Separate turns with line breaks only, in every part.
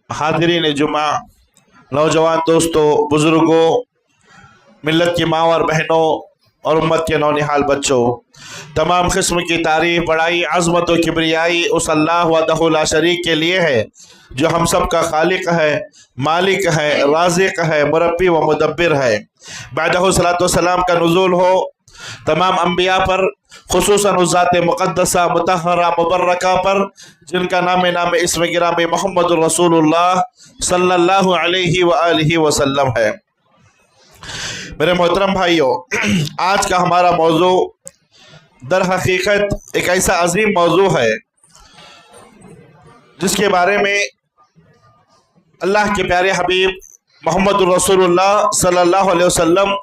हाज़रीन जुमा, नौजवान दोस्तों, बुज़ुर्गों, मिल्लत की माँ और बहनों और उम्मत के नौनिहाल बच्चों, तमाम किस्म की तारीफ़, बड़ाई, अज़मत और किब्रियाई उस अल्लाह वहदहु ला शरीक के लिए है जो हम सब का खालिक है, मालिक है, राज़िक है, मुरब्बी व मुदब्बिर है। बादहु सलातो सलाम का नुज़ूल हो तमाम अम्बिया पर, खुसूसन उस ज़ात मुक़द्दसा मुतहरा मुबर्रका पर जिनका नाम इस्म गिरामी मोहम्मदुर रसूलुल्लाह सल्लल्लाहु अलैहि व आलिहि वसल्लम है। मेरे मोहतरम भाइयों, आज का हमारा मौजू दर हकीकत एक ऐसा अजीम मौजू है जिसके बारे में अल्लाह के प्यारे हबीब मोहम्मदुर रसूलुल्लाह सल्लल्लाहु अलैहि वसल्लम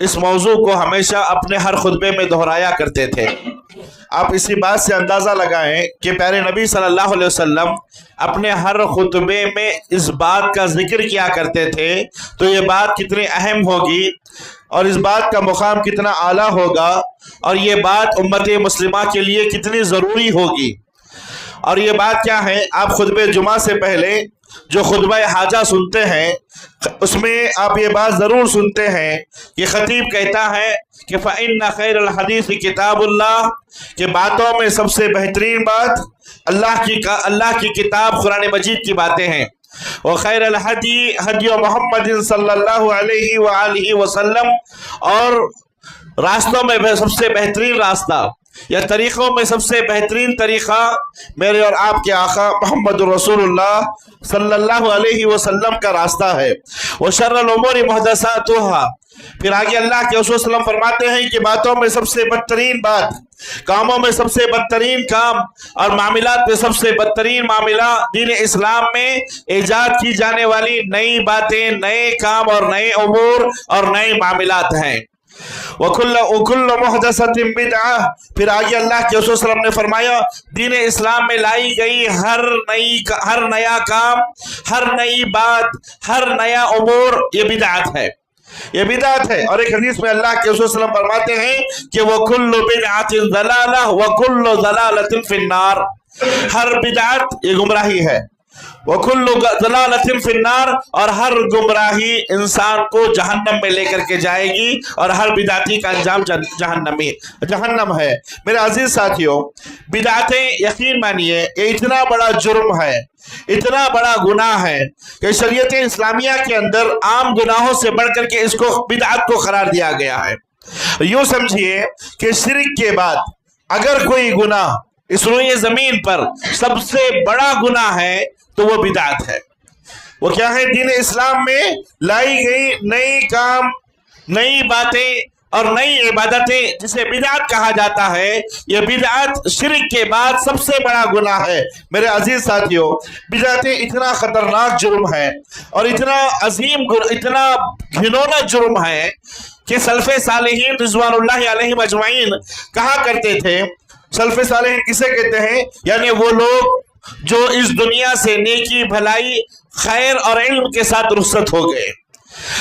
इस मौजू को हमेशा अपने हर खुतबे में दोहराया करते थे। आप इसी बात से अंदाज़ा लगाएं कि प्यारे नबी सल्लल्लाहु अलैहि वसल्लम अपने हर खुतबे में इस बात का जिक्र किया करते थे, तो ये बात कितनी अहम होगी और इस बात का मुकाम कितना आला होगा और ये बात उम्मत मुस्लिमा के लिए कितनी ज़रूरी होगी। और ये बात क्या है, आप खुतबे जुमा से पहले जो खुतबा हाजा सुनते हैं उसमें आप ये बात ज़रूर सुनते हैं कि ख़तीब कहता है कि फ़इन्न खैरुल हदीस किताबुल्लाह, कि बातों में सबसे बेहतरीन बात अल्लाह की किताब कुरान मजीद की बातें हैं। व खैरुल हदी हदी मोहम्मद सल्लल्लाहु अलैहि व आलिहि वसल्लम, और रास्तों में सबसे बेहतरीन रास्ता या तरीक़ों में सबसे बेहतरीन तरीक़ा मेरे और आपके आका मोहम्मद रसूलुल्लाह सल्लल्लाहु अलैहि वसल्लम का रास्ता है। वो शर्रुल उमूरी मुहदसातुहा, फिर आगे अल्लाह के रसूल सल्लल्लाहु अलैहि वसल्लम फरमाते हैं कि बातों में सबसे बदतरीन बात, कामों में सबसे बदतरीन काम और मामलात में सबसे बदतरीन मामला दीन इस्लाम में ईजाद की जाने वाली नई बातें, नए काम और नए उमूर और नए मामलात हैं। वकुल्लु मुहदसतिन बिदअह, फिर आगे अल्लाह के रसूल सल्लल्लाहु अलैहि वसल्लम ने फरमाया दीन इस्लाम में लाई गई हर नया काम, हर नई बात, हर नया उमूर ये बिदअत है, ये बिदअत है। और एक हदीस में अल्लाह के रसूल सल्लल्लाहु अलैहि वसल्लम फरमाते हैं कि वकुल्लु बिदअतिन ज़लालह वकुल्लु ज़लालतिन फिन्नार, हर बिदअत ये गुमराही है, वकुल्लु ज़लालतिन फिन्नार, और हर गुमराही इंसान को जहन्नम में लेकर के जाएगी और हर बिदाती का अंजाम जहन्नम है। मेरे अजीज साथियों, बिदातें यकीन मानिए ये इतना बड़ा जुर्म है, इतना बड़ा गुनाह है कि शरीयत इस्लामिया के अंदर आम गुनाहों से बढ़कर के इसको बिदअत को करार दिया गया है। यूँ समझिए कि शिर्क के बाद अगर कोई गुनाह इस रोए ज़मीन पर सबसे बड़ा गुनाह है तो वो बिदअत है। वो क्या है, दीन इस्लाम में लाई गई नई काम, नई बातें और नई इबादतें जिसे बिदअत कहा जाता है, ये बिदअत शिर्क के बाद सबसे बड़ा गुनाह है। मेरे अजीज साथियों, बिदअतें इतना खतरनाक जुर्म है और इतना अजीम, इतना घिनौना जुर्म है कि सल्फ़े सालिहीन रिज़वानुल्लाहि अलैहिम अजमाइन कहा करते थे। सल्फ़े सालिहीन किसे कहते हैं, यानी वो लोग जो इस दुनिया से नेकी, भलाई, खैर और इल्म के साथ रुखसत हो गए।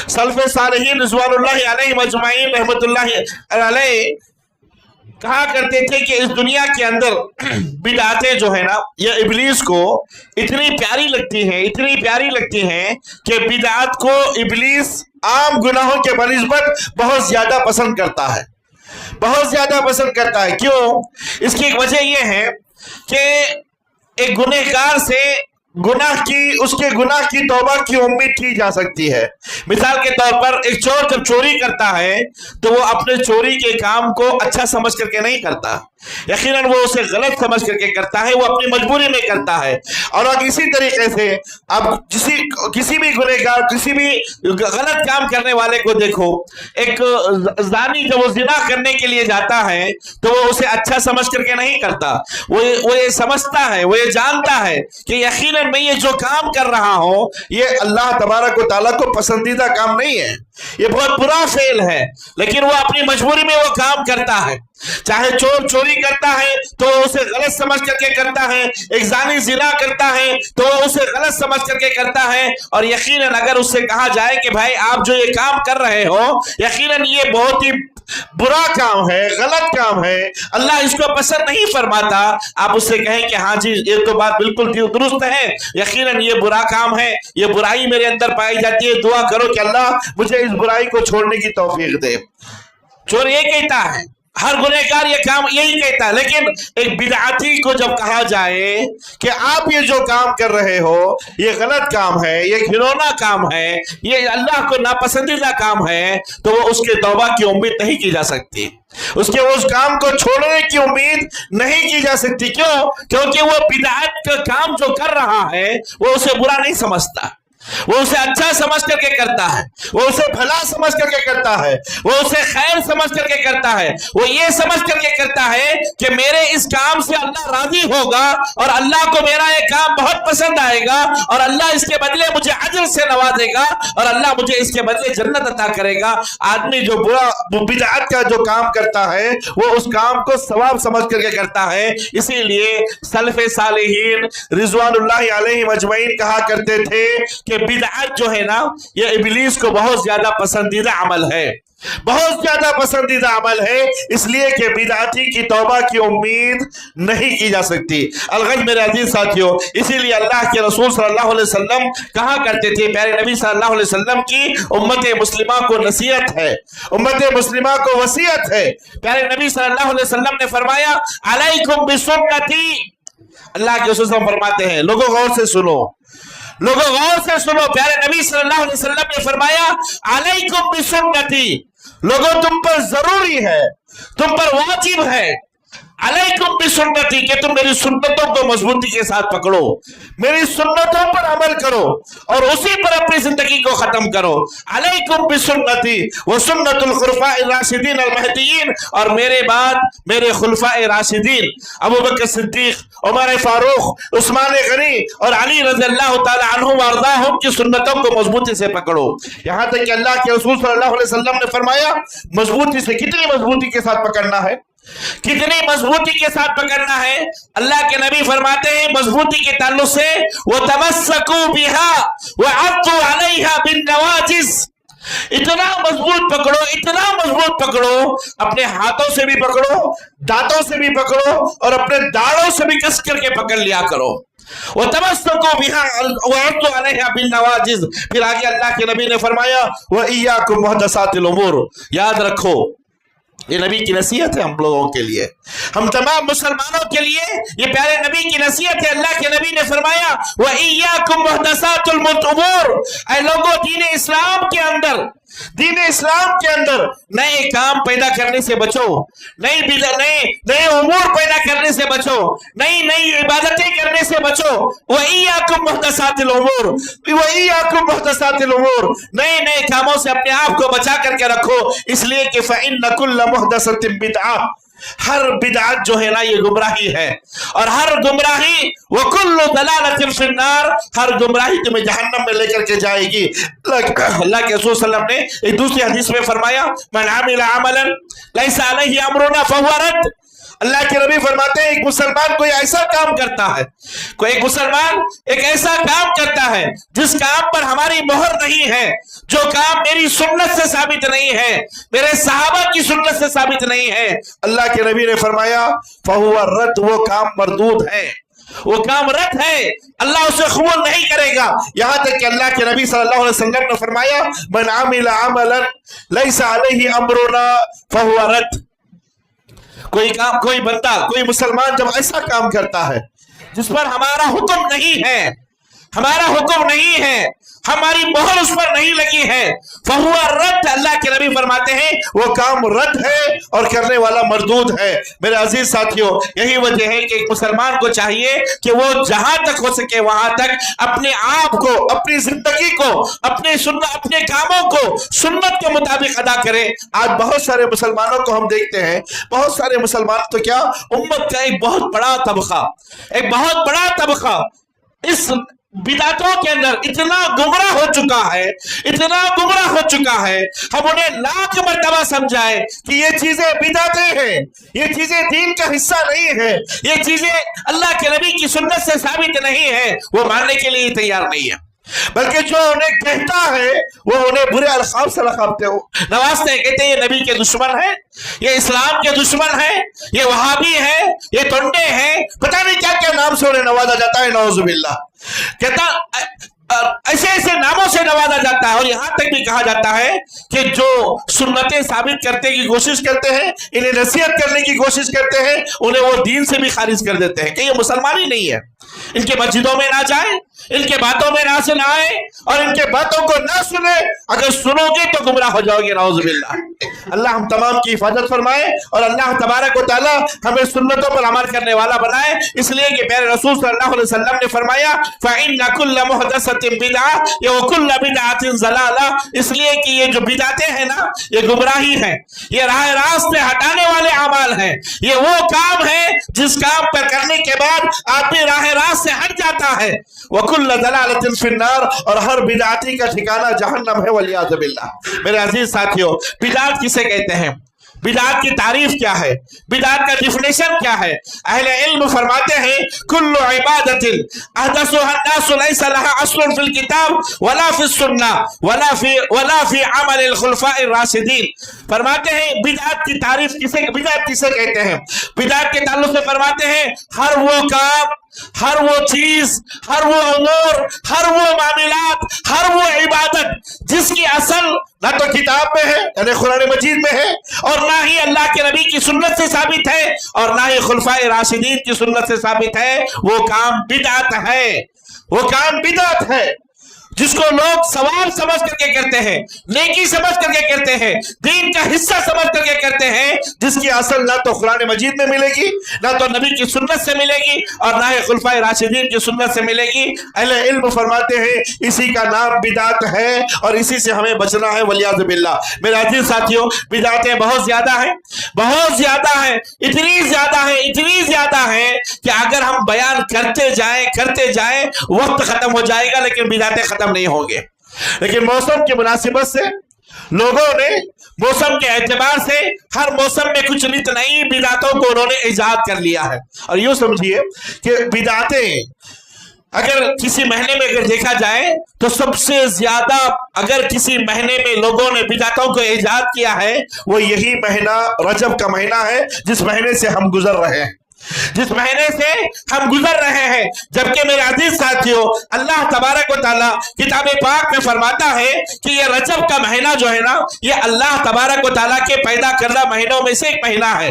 सल्फ़े सालिहीन रिज़वानुल्लाहि अलैहिम अजमाइन रहमतुल्लाहि अलैहि कहा करते थे कि इस दुनिया के अंदर बिदअतें जो है ना, ये इब्लीस को इतनी प्यारी लगती हैं, इतनी प्यारी लगती हैं कि बिदअत को इब्लीस आम गुनाहों के बनिस्बत बहुत ज्यादा पसंद करता है, बहुत ज्यादा पसंद करता है। क्यों? इसकी एक वजह यह है कि एक गुनहगार से उसके गुनाह की तौबा की उम्मीद की जा सकती है। मिसाल के तौर पर एक चोर जब चोरी करता है तो वो अपने चोरी के काम को अच्छा समझ करके नहीं करता, यकीनन वो उसे गलत समझ करके करता है, वो अपनी मजबूरी में करता है। और अगर इसी तरीके से आप किसी भी गुनहगार, किसी भी गलत काम करने वाले को देखो, एक ज़ानी जब वो जिना करने के लिए जाता है तो वो उसे अच्छा समझ करके नहीं करता, वो ये समझता है, वो ये जानता है कि यकीनन मैं ये जो काम कर रहा हूं ये अल्लाह तबारक व तआला को पसंदीदा काम नहीं है। ये बहुत बुरा फेल है, लेकिन वो अपनी मजबूरी में वो काम करता है। चाहे चोर चोरी करता है तो वो उसे गलत समझ करके करता है, एक जानी जिना करता है तो वो उसे गलत समझ करके करता है। और यकीनन अगर उससे कहा जाए कि भाई आप जो ये काम कर रहे हो, यकीनन ये बहुत ही बुरा काम है, गलत काम है, अल्लाह इसको पसंद नहीं फरमाता, आप उससे कहें कि हाँ जी ये तो बात बिल्कुल दुरुस्त है, यकीनन ये बुरा काम है, ये बुराई मेरे अंदर पाई जाती है, दुआ करो कि अल्लाह मुझे इस बुराई को छोड़ने की तौफीक दे। चोर ये कहता है, हर गुनहगार ये काम यही कहता है। लेकिन एक बिदअती को जब कहा जाए कि आप ये जो काम कर रहे हो ये गलत काम है, ये घिनौना काम है, ये अल्लाह को नापसंदीदा काम है, तो वो उसके तौबा की उम्मीद नहीं की जा सकती, उसके उस काम को छोड़ने की उम्मीद नहीं की जा सकती। क्यों? क्योंकि वो बिदअत का काम जो कर रहा है वो उसे बुरा नहीं समझता, वो उसे अच्छा समझ करके करता है, वो उसे भला समझ करके करता है, वो उसे खैर समझ करके करता है, वो ये समझ करके करता है कि मेरे इस काम से अल्लाह राजी होगा और अल्लाह को मेरा ये काम बहुत पसंद आएगा और अल्लाह इसके बदले मुझे अजर से नवाजेगा और अल्लाह मुझे इसके बदले जन्नत अता करेगा। आदमी जो बुरा बिदअत का जो काम करता है वो उस काम को सवाब समझ करके करता है। इसीलिए सलफ़े सालिहीन रिज़वानुल्लाहि अलैहिम अजमईन कहा करते थे कि बिदअत जो है ना ये इब्लीस को बहुत ज्यादा पसंदीदा अमल है, बहुत ज्यादा पसंदीदा अमल है, इसलिए कि बिदअती की तौबा की उम्मीद नहीं की जा सकती। अलगज मेरे अजीज साथियों, इसीलिए अल्लाह के रसूल सल्लल्लाहु अलैहि वसल्लम कहा करते थे, प्यारे नबी सल्लल्लाहु अलैहि वसल्लम की उम्मत मुस्लिमा को नसीहत है, उम्मत मुस्लिमा को वसीयत है। प्यारे नबी सल्लल्लाहु अलैहि वसल्लम ने फरमाया अलैकुम बिसुन्नती, अल्लाह के रसूल फरमाते हैं लोगों गौर से सुनो, लोगों गौर से सुनो, प्यारे नबी सल्लल्लाहु अलैहि वसल्लम ने फरमाया अलैकुम बिसुन्नती, लोगों तुम पर जरूरी है, तुम पर वाजिब है, अलैकुम बिसुन्नती कि तुम मेरी सुन्नतों को मजबूती के साथ पकड़ो, मेरी सुन्नतों पर अमल करो और उसी पर अपनी जिंदगी को खत्म करो। अलैकुम बिसुन्नती व सुन्नतुल खुलफाए राशिदीन अल महदीयीन, और मेरे बाद मेरे खुलफाए राशिदीन अबू बकर सिद्दीक, उमर फारूक, उस्मान गनी और अली रज़ियल्लाहु ताला अन्हुम व अर्ज़ाहुम की सुन्नतों को मजबूती से पकड़ो। यहाँ तक कि अल्लाह के रसूल सल्लल्लाहु अलैहि वसल्लम ने फरमाया मजबूती से, कितनी मजबूती के साथ पकड़ना है, कितनी मजबूती के साथ पकड़ना है। अल्लाह के नबी फरमाते हैं मजबूती के ताल्लुक से वो तमस्सकू बिहा व अद्दू अलैहा बिन नवाजिज, इतना मजबूत पकड़ो, इतना मजबूत पकड़ो, अपने हाथों से भी पकड़ो, दांतों से भी पकड़ो और अपने दाढ़ों से भी कस करके पकड़ लिया करो। वो तमस्सकू बिहा व अद्दू अलैहा बिन नवाजिज। फिर आगे अल्लाह के नबी ने फरमाया व इय्याकुम मुहदसातिल उमूर, याद रखो ये नबी की नसीहत है हम लोगों के लिए, हम तमाम मुसलमानों के लिए ये प्यारे नबी की नसीहत है। अल्लाह के नबी ने फरमाया व इय्याकुम मुहदसातुल उमूर, ऐ लोगों दीन इस्लाम के अंदर, दीन इस्लाम के अंदर नए काम पैदा करने से बचो, नए उमूर पैदा करने से बचो, नई नई इबादतें करने से बचो। वइय्याकुम मुहदसातिल उमूर, वइय्याकुम मुहदसातिल उमूर, नए नए कामों से अपने आप को बचा करके रखो, इसलिए कि फइन्न कुल्ल मुहदसतिन बिदअह, हर बिदअत जो है ना ये गुमराही है, और हर गुमराही व कुल्लु दलालतिन फिन्नार, हर गुमराही तुम्हें जहन्नम में लेकर के जाएगी। अल्लाह के रसूल सल्लल्लाहु अलैहि वसल्लम ने एक दूसरी हदीस में फरमाया मन आमिला अमलन लैसा अलैहि अमरुना फहुव रद्द। अल्लाह के नबी फरमाते हैं एक मुसलमान कोई ऐसा काम करता है, कोई एक मुसलमान एक ऐसा काम करता है जिस काम पर हमारी मोहर नहीं है, जो काम मेरी सुन्नत से साबित नहीं है, मेरे सहाबा की सुन्नत से साबित नहीं है, अल्लाह के नबी ने फरमाया फहुव रद्द, वो काम मरदूद है, वो काम रद्द है, अल्लाह उसे कबूल नहीं करेगा। यहां तक कि अल्लाह के नबी सल्लल्लाहु अलैहि वसल्लम ने फरमाया मन आमिला अमलन लैसा अलैहि अमरुना फहुव रद्द, कोई काम, कोई बंदा, कोई मुसलमान जब ऐसा काम करता है जिस पर हमारा हुक्म नहीं है, हमारा हुक्म नहीं है, हमारी मोहर उस पर नहीं लगी है, फहुव रद्द, अल्लाह के नबी फरमाते हैं वो काम रद्द है और करने वाला मरदूद है। मेरे अजीज साथियों, यही वजह है कि एक मुसलमान को चाहिए कि वो जहां तक हो सके वहां तक अपने आप को, अपनी जिंदगी को, अपने कामों को सुन्नत के मुताबिक अदा करे। आज बहुत सारे मुसलमानों को हम देखते हैं, बहुत सारे मुसलमान तो क्या उम्मत का एक बहुत बड़ा तबका इस बिदातों के अंदर इतना गुमराह हो चुका है, इतना गुमराह हो चुका है, हम उन्हें लाख मर्तबा समझाए कि ये चीजें बिदातें हैं, ये चीजें दीन का हिस्सा नहीं है, ये चीजें अल्लाह के नबी की सुन्नत से साबित नहीं है, वो मानने के लिए तैयार नहीं है। बल्कि जो उन्हें कहता है वो उन्हें बुरे अल्फाज से नवाजते हैं, कहते हैं ये नबी के दुश्मन है, ये इस्लाम के दुश्मन है, ये वहाबी है, ये टोंडे हैं, पता नहीं क्या क्या नाम से उन्हें नवाजा जाता है। नौजुबिल्लाह, कहता ऐसे ऐसे नामों से नवाजा जाता है। और यहां तक भी कहा जाता है कि जो सुन्नतें साबित करने की कोशिश करते हैं, इन्हें नसीहत करने की कोशिश करते हैं, उन्हें वो दीन से भी खारिज कर देते हैं कि ये मुसलमान ही नहीं है। इनके मस्जिदों में ना जाए, इनके बातों में ना से ना आए और इनके बातों को ना सुने, अगर सुनोगे तो गुमराह हो जाओगे। नाउजुबिल्लाह। अल्लाह हम तमाम की हिफाजत फरमाए और अल्लाह तबारक व तआला हमें सुन्नतों पर अमल करने वाला बनाए। इसलिए कि प्यारे रसूल सल्लल्लाहु अलैहि वसल्लम ने फरमाया फ़इन्ना कुल्ल मुहदसतिन बिदअह व कुल्ल बिदअतिन ज़लाला, इसलिए कि ये जो बिदअतें हैं ना, ये गुमराही हैं, ये राह रास्त से हटाने वाले अमाल हैं। ये वो काम है जिस काम पर करने के बाद आदमी राह रास्त से हट जाता है। वकुल्ल दलालतिन फिन्नार, और हर बिदाती का ठिकाना जहन्नम है। वलियाज़ बिल्लाह। मेरे अजीज साथियों, बिदात किसे कहते हैं, बिदात की तारीफ क्या है, बिदात का डिफिनेशन क्या है? अहले इल्म फरमाते हैं कुल्लु इबादतिन अहदसुहा अन्नासु लैसा लहा अस्लुन फिल किताब वला फिस सुन्नह वला फी अमल खुलफाए राशिदीन। फरमाते हैं बिदात की तारीफ बिदात किसे कहते हैं? बिदात के ताल्लुक से फरमाते हैं हर वो काम, हर वो चीज, हर वो उमूर, हर वो मामलात, हर वो इबादत जिसकी असल ना तो किताब में है यानी कुरान मजीद में है, और ना ही अल्लाह के नबी की सुन्नत से साबित है, और ना ही खुलफाए राशिदीन की सुन्नत से साबित है, वो काम बिदअत है, वो काम बिदअत है। जिसको लोग सवाब समझ करके करते हैं, नेकी समझ करके करते हैं, दीन का हिस्सा समझ करके करते हैं, जिसकी असल ना तो कुरान मजीद में मिलेगी, ना तो नबी की सुन्नत से मिलेगी, और ना ही खुलफाए राशिदीन की सुन्नत से मिलेगी। अहले इल्म फरमाते हैं इसी का नाम बिदात है और इसी से हमें बचना है। वलियाज़ बिल्लाह। मेरे अजीज साथियों, बिदातें बहुत ज्यादा हैं, बहुत ज्यादा है, इतनी ज्यादा है, इतनी ज्यादा है कि अगर हम बयान करते जाएं वक्त खत्म हो जाएगा, लेकिन बिदातें खत्म नहीं होंगे। लेकिन मौसम की मुनासिबत से लोगों ने मौसम के एतबार से हर मौसम में कुछ नित नई बिदातों को उन्होंने इजाद कर लिया है। और यूं समझिए कि बिदातें अगर किसी महीने में अगर देखा जाए तो सबसे ज्यादा अगर किसी महीने में लोगों ने बिदातों को इजाद किया है वो यही महीना रजब का महीना है, जिस महीने से हम गुजर रहे हैं, जिस महीने से हम गुजर रहे हैं। जबकि मेरे अजीज साथियों, अल्लाह तबारक व तआला किताब पाक में फरमाता है कि ये रजब का महीना जो है ना, ये अल्लाह तबारक व तआला के पैदा करदा महीनों में से एक महीना है।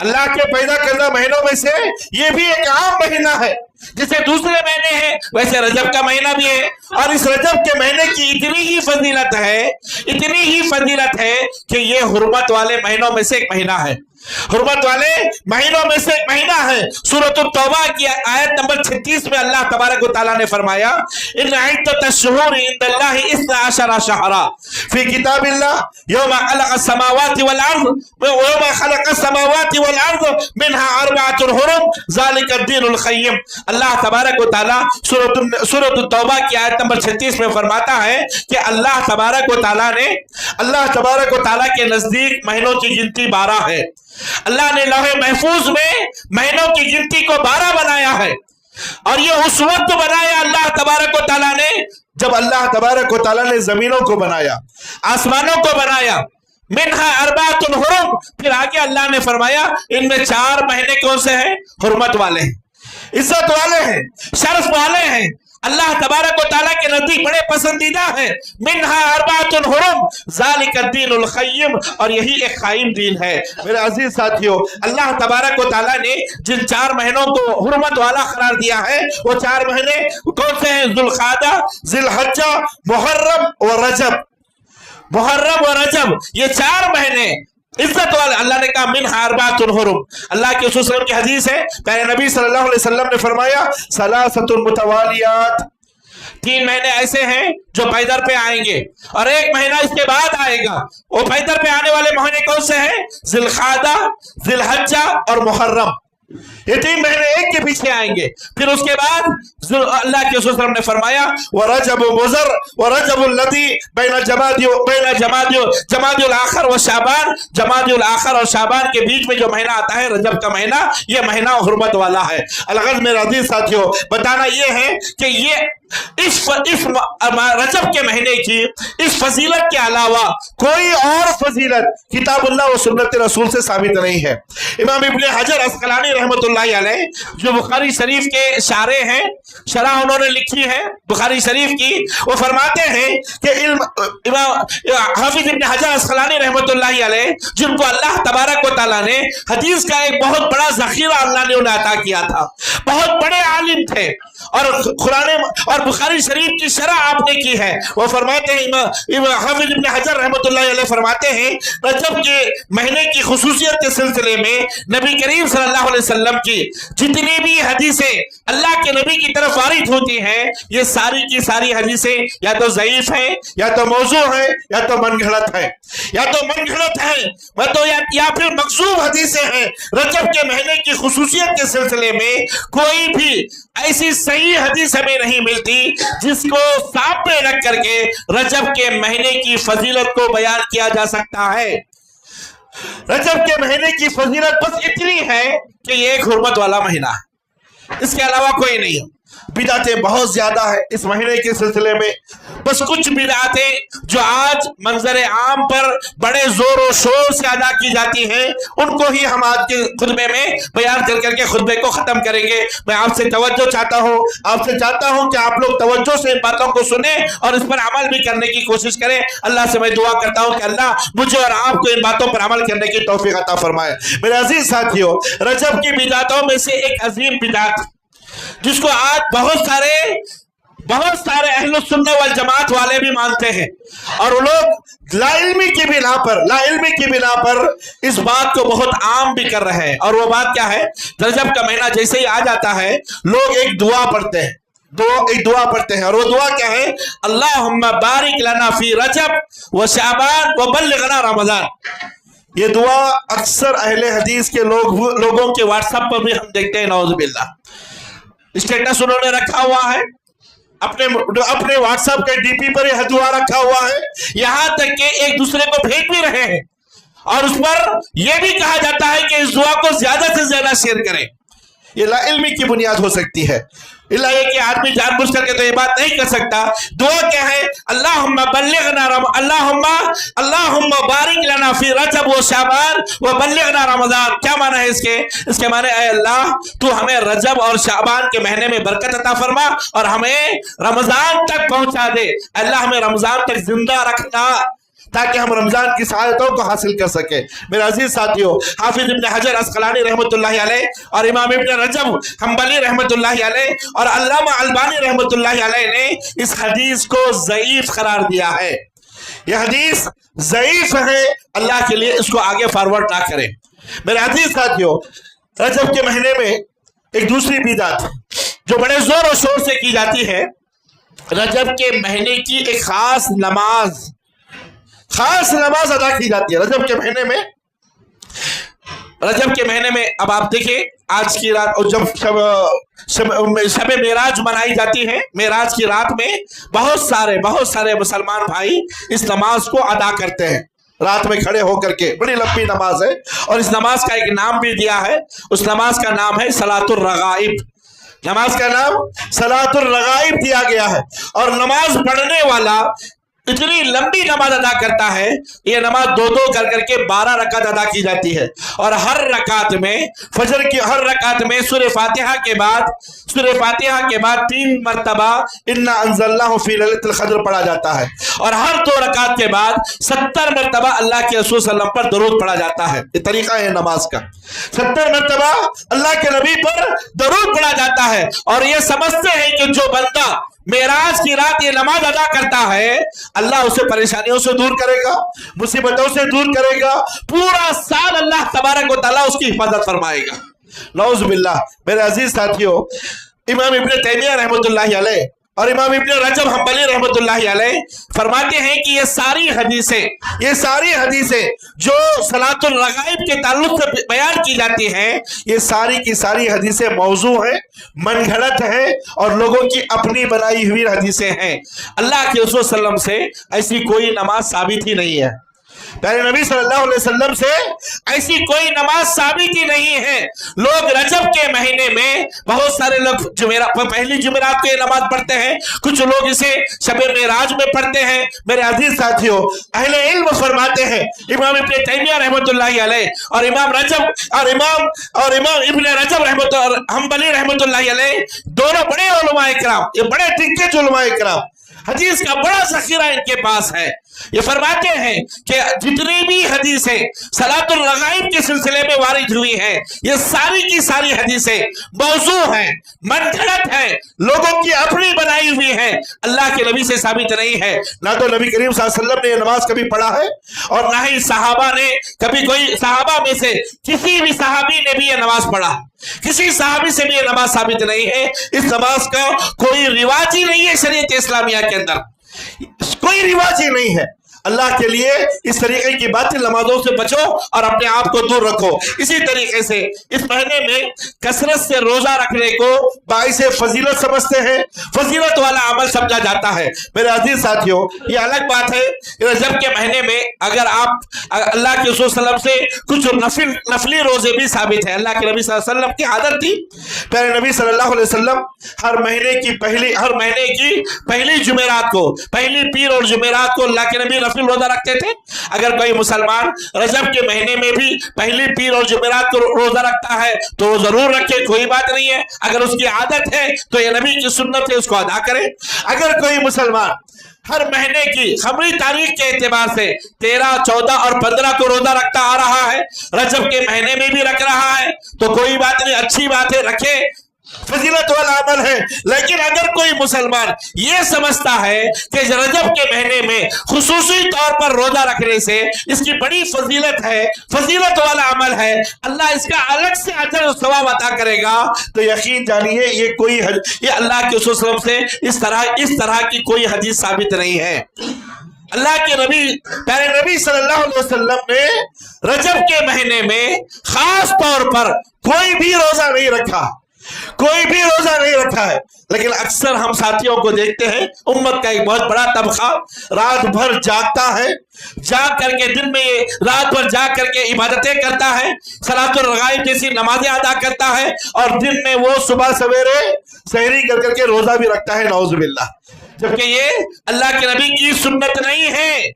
अल्लाह के पैदा करदा महीनों में से ये भी एक आम महीना है। जैसे दूसरे महीने हैं वैसे रजब का महीना भी है, और इस रजब के महीने की इतनी ही फजीलत है, इतनी ही फजीलत है कि ये हुर्मत वाले महीनों में से एक महीना है, हुर्मत वाले महीनों में से एक महीना है। सूरत तौबा की आयत नंबर 36 में अल्लाह तबारक व तआला ने फरमाया इन्ना इद्दतश-शुहूरि इंदल्लाहि इस्ना अशरा शहरा फी किताबिल्लाह यौमा खलक़स समावाति वल अर्ज़ यौमा खलक़स समावाति वल अर्ज़ मिनहा अर्बअतुन हुरुम ज़ालिकद्दीनुल क़य्यिम। अल्लाह तबारक व तआला सूरत तौबा की आयत नंबर 36 में फरमाता है कि अल्लाह तबारक व तआला के नजदीक महीनों की गिनती 12 है। अल्लाह ने लौहे महफूज में महीनों की गिनती को 12 बनाया है, और ये उस वक्त बनाया अल्लाह तबारक व तआला ने जब अल्लाह तबारक व तआला ने जमीनों को बनाया, आसमानों को बनाया। मिनहा अर्बातुन हुरुम, फिर आगे अल्लाह ने फरमाया इनमें 4 महीने कौन से हैं? हुर्मत वाले हैं, इज्जत वाले हैं, शर्फ वाले हैं, अल्लाह तबारक व तआला के नजदीक बड़े पसंदीदा है। मिनहा अर्बातुन हुरुम ज़ालिकद्दीनुल क़य्यिम, और यही एक कायम दीन है। मेरे अजीज साथियों, अल्लाह तबारक व तआला ने जिन 4 महीनों को हुर्मत वाला करार दिया है वो 4 महीने कौन से हैं? ज़ुल्क़ादा, ज़िलहज्जा, मुहर्रम और रजब। मुहर्रम और रजब ये 4 महीने इज्जत वाले। अल्लाह ने कहा मिनहा अर्बातुन हुरुम। अल्लाह के रसूल की हदीस है, प्यारे नबी सल्लल्लाहु अलैहि वसल्लम ने फरमाया सलासतुन मुतवालियात, 3 महीने ऐसे हैं जो पैदर पे आएंगे और 1 महीना इसके बाद आएगा। वो पैदर पे आने वाले महीने कौन से हैं? ज़िलक़ादा, ज़िलहज्जा और मुहर्रम। ये 3 महीने एक के पीछे आएंगे। फिर उसके बाद अल्लाह के रसूल ने फरमाया व रजब मुज़र व रजब लदी बैन जमादियुल आखिर व शाबान, जमादियुल आखिर और शाबान के बीच में जो महीना आता है रजब का महीना, ये महीना हुर्मत वाला है। अलगज़ मेरे अजीज साथियों, बताना ये है कि ये इस रजब के महीने की इस फजीलत के अलावा कोई और फजीलत किताबुल्लाह व सुन्नत रसूल से साबित नहीं है। इमाम इब्न हजर अस्कलानी रहमतुल्लाह अलैह जो बुखारी शरीफ के शारे हैं, शरह उन्होंने लिखी है बुखारी शरीफ की, वो फरमाते हैं कि हाफिज इब्न हजर अस्कलानी रहमतुल्लाह अलैह जिनको अल्लाह तबारक व तआला ने हदीस का एक बहुत बड़ा ज़ख़ीरा अल्लाह ने उन्हें अता किया था, बहुत बड़े आलिम थे और कुरान और बुखारी शरीफ की शरह आपने की है। वो फरमाते हैं हाफिज इब्न हजर रहमतुल्लाह अलैह फरमाते हैं रजब के महीने की खुसूसियत के सिलसिले में नबी करीम सल्लल्लाहु अलैहि वसल्लम की जितनी भी हदीसें अल्लाह के नबी की तरफ वारिद होती हैं, ये सारी की सारी हदीसें या तो ज़ईफ हैं, या तो मौजू हैं, या तो मनगढ़ंत हैं, या तो मनगढ़ंत हैं तो या फिर मकज़ूब हदीसें हैं। रजब के महीने की खुसूसियत के सिलसिले में कोई भी ऐसी सही हदीस हमें नहीं मिलती जिसको सामने रख करके रजब के महीने की फजीलत को बयान किया जा सकता है। रजब के महीने की फजीलत बस इतनी है कि ये एक हुर्मत वाला महीना है, इसके अलावा कोई नहीं है। बिदातें बहुत ज्यादा है इस महीने के सिलसिले में, बस कुछ बिदातें जो आज मंजर आम पर बड़े जोर और शोर से अदा की जाती हैं, उनको ही हम आज के खुतबे में बयान कर करके खुतबे को खत्म करेंगे। मैं आपसे तवज्जो चाहता हूँ, आपसे चाहता हूँ कि आप लोग तवज्जो से इन बातों को सुने और इस पर अमल भी करने की कोशिश करें। अल्लाह से मैं दुआ करता हूँ कि अल्लाह मुझे और आपको इन बातों पर अमल करने की तौफीक अता फरमाए। मेरे अजीज साथियों, रजब की बिदातों में से एक अजीम बिदात जिसको आज बहुत सारे अहले सुन्नत वल जमात वाले भी मानते हैं और वो लोग लाइल्मी की बिना पर इस बात को बहुत आम भी कर रहे हैं, और वो बात क्या है, रजब का महीना जैसे ही आ जाता है लोग एक दुआ पढ़ते हैं और वो दुआ क्या है, अल्लाहुम्मा बारिक लना फी रजब व शाबान व बल्लिगना रमजान। ये दुआ अक्सर अहले हदीस के लोगों के व्हाट्सएप पर भी हम देखते हैं, नौज़ुबिल्लाह स्टेटस उन्होंने रखा हुआ है, अपने व्हाट्सएप के डीपी पर यह दुआ रखा हुआ है, यहां तक कि एक दूसरे को भेज भी रहे हैं और उस पर यह भी कहा जाता है कि इस दुआ को ज्यादा से ज्यादा शेयर करें। ये लाइल्मी की बुनियाद हो सकती है, इल्ला ये कि आदमी जानबूझ करके तो ये बात नहीं कर सकता। दुआ क्या है, अल्लाहुम्मा बारिक लना फी रजब व शाबान व बल्लिगना रमजान। क्या माना है इसके माने, ऐ अल्लाह तू हमें रजब और शाबान के महीने में बरकत अता फरमा और हमें रमजान तक पहुंचा दे। अल्लाह हमें रमजान तक जिंदा रखना ताकि हम रमजान की सआदतों को हासिल कर सके। मेरे अजीज साथियों, हाफिज इब्न हजर अस्कलानी रहमतुल्लाह अलैह और इमाम इब्न रजब हम्बली रहमतुल्लाह अलैह और अल्लामा अलबानी रहमतुल्लाह अलैह ने इस हदीस को ज़ईफ करार दिया है। यह हदीस ज़ईफ है, अल्लाह के लिए इसको आगे फॉरवर्ड ना करें। मेरे अजीज साथियों, रजब के महीने में एक दूसरी बिदात जो बड़े जोर और शोर से की जाती है, रजब के महीने की एक खास नमाज अदा की जाती है रजब के महीने में। अब आप देखिए, आज की रात जब शब मेराज मनाई जाती है, मेराज की रात में बहुत सारे मुसलमान भाई इस नमाज को अदा करते हैं, रात में खड़े होकर के। बड़ी लंबी नमाज है और इस नमाज का एक नाम भी दिया है, उस नमाज का नाम है सलातुर रगाइब। नमाज का नाम सलातुर रगाइब दिया गया है और नमाज पढ़ने वाला इतनी लंबी नमाज अदा करता है, ये नमाज दो कर करके 12 रकात अदा की जाती है और हर रकात में फजर की हर रकात में सूरह फातिहा के बाद 3 मरतबा इन्ना अंज़लनाहु फी लैलतिल क़द्र पढ़ा जाता है और हर 2 रकात के बाद 70 मरतबा अल्लाह के रसूल सल्लल्लाहु अलैहि वसल्लम पर दरूद पढ़ा जाता है। ये तरीका है नमाज का, 70 मरतबा अल्लाह के नबी पर दरूद पढ़ा जाता है। और ये समझते हैं कि जो बंदा मेराज की रात ये नमाज अदा करता है, अल्लाह उसे परेशानियों से दूर करेगा, मुसीबतों से दूर करेगा, पूरा साल अल्लाह तबारक व तआला उसकी हिफाजत फरमाएगा। नौज़ बिल्लाह। मेरे अजीज साथियों, इमाम इब्न तैमिया रहमतुल्लाह अलैह और इमाम इब्न रजब हम्बली रहमतुल्लाहि अलैह फरमाते हैं कि ये सारी हदीसें जो सलातुल रगाइब के ताल्लुक से बयान की जाती हैं, ये सारी की सारी हदीसें मौजू हैं, मनगढ़ंत हैं और लोगों की अपनी बनाई हुई हदीसें हैं। अल्लाह के रसूल सल्लल्लाहु अलैहि वसल्लम से ऐसी कोई नमाज साबित ही नहीं है। प्यारे नबी सल्लल्लाहु अलैहि वसल्लम से ऐसी कोई नमाज साबित ही नहीं है। लोग रजब के महीने में बहुत सारे लोग पहली जुमेरात को ये नमाज पढ़ते हैं, कुछ लोग इसे शब मेराज में पढ़ते हैं। मेरे अजीज साथियों, अहले इल्म फरमाते हैं, इमाम इब्न तैमिया रहमतुल्लाहि अलैह और इमाम इमाम इब्न रजब हम्बली रहमतुल्लाहि अलैह दोनों बड़े उलमाए किराम, ये बड़े दिग्गज उलमाए किराम, हदीस का बड़ा ज़ख़ीरा इनके पास है। ये फरमाते हैं कि जितनी भी हदीसें सलातुल रगाइब के सिलसिले में वारिद हुई हैं, ये सारी की सारी हदीसें मौजू हैं, मनगढ़ंत हैं, लोगों की अपनी बनाई हुई हैं, अल्लाह के नबी से साबित नहीं है। ना तो नबी करीम सल्लल्लाहु अलैहि वसल्लम ने ये नमाज कभी पढ़ा है और ना ही सहाबा ने कभी, कोई सहाबा में से किसी भी सहाबी ने भी ये नमाज पढ़ा, किसी सहाबी से भी ये नमाज साबित नहीं है। इस नमाज का कोई रिवाज ही नहीं है शरीयत इस्लामिया के अंदर, कोई रिवाज ही नहीं है। अल्लाह के लिए इस तरीके की बातें नमाजों से बचो और अपने आप को दूर रखो। इसी तरीके से इस महीने में कसरत से रोजा रखने को बाइस फजीलत समझते हैं, फजीलत वाला अमल समझा जाता है। मेरे अजीज साथियों, ये अलग बात है, रजब के महीने में अगर आप अल्लाह के रसूल सल्लल्लाहु अलैहि वसल्लम से कुछ नफली रोजे भी साबित है। अल्लाह के नबी सल्लल्लाहु अलैहि वसल्लम की आदत थी, प्यारे नबी सल्लल्लाहु अलैहि वसल्लम हर महीने की पहली जुमेरात को, पहली पीर और जुमेरात को अल्लाह के नबी नफली रोजा रखते थे। अगर कोई मुसलमान रजब के महीने में भी पहली पीर और जुमेरात को रोजा रखता है तो वो जरूर रखे, कोई बात नहीं है। अगर उसकी आदत है तो ये नबी की सुन्नत है, उसको अदा करे। अगर कोई मुसलमान हर महीने की खबरी तारीख के एतबार से 13, 14 और 15 को रोजा रखता आ रहा है, रजब के महीने में भी रख रहा है, तो कोई बात नहीं, अच्छी बात है, रखे, फजीलत वाला अमल है। लेकिन अगर कोई मुसलमान ये समझता है कि रजब के महीने में खुसूसी तौर पर रोजा रखने से इसकी बड़ी फजीलत है, फजीलत वाला अमल है, अल्लाह इसका अलग से अजर और सवाब अता करेगा, तो यकीन जानिए ये अल्लाह के रसूल सल्लल्लाहु अलैहि वसल्लम से इस तरह की कोई हदीस साबित नहीं है। अल्लाह के नबी प्यारे नबी सल्लल्लाहु अलैहि वसल्लम ने रजब के महीने में खास तौर पर कोई भी रोजा नहीं रखा, कोई भी रोजा नहीं रखा है। लेकिन अक्सर हम साथियों को देखते हैं, उम्मत का एक बहुत बड़ा तबका रात भर जागता है, जाग करके दिन में रात भर जाग करके इबादतें करता है, सलातुल रगाइब जैसी नमाजें अदा करता है और दिन में वो सुबह सवेरे सहरी कर करके रोजा भी रखता है, नौजुबिल्लाह। जबकि ये अल्लाह के नबी की सुन्नत नहीं है,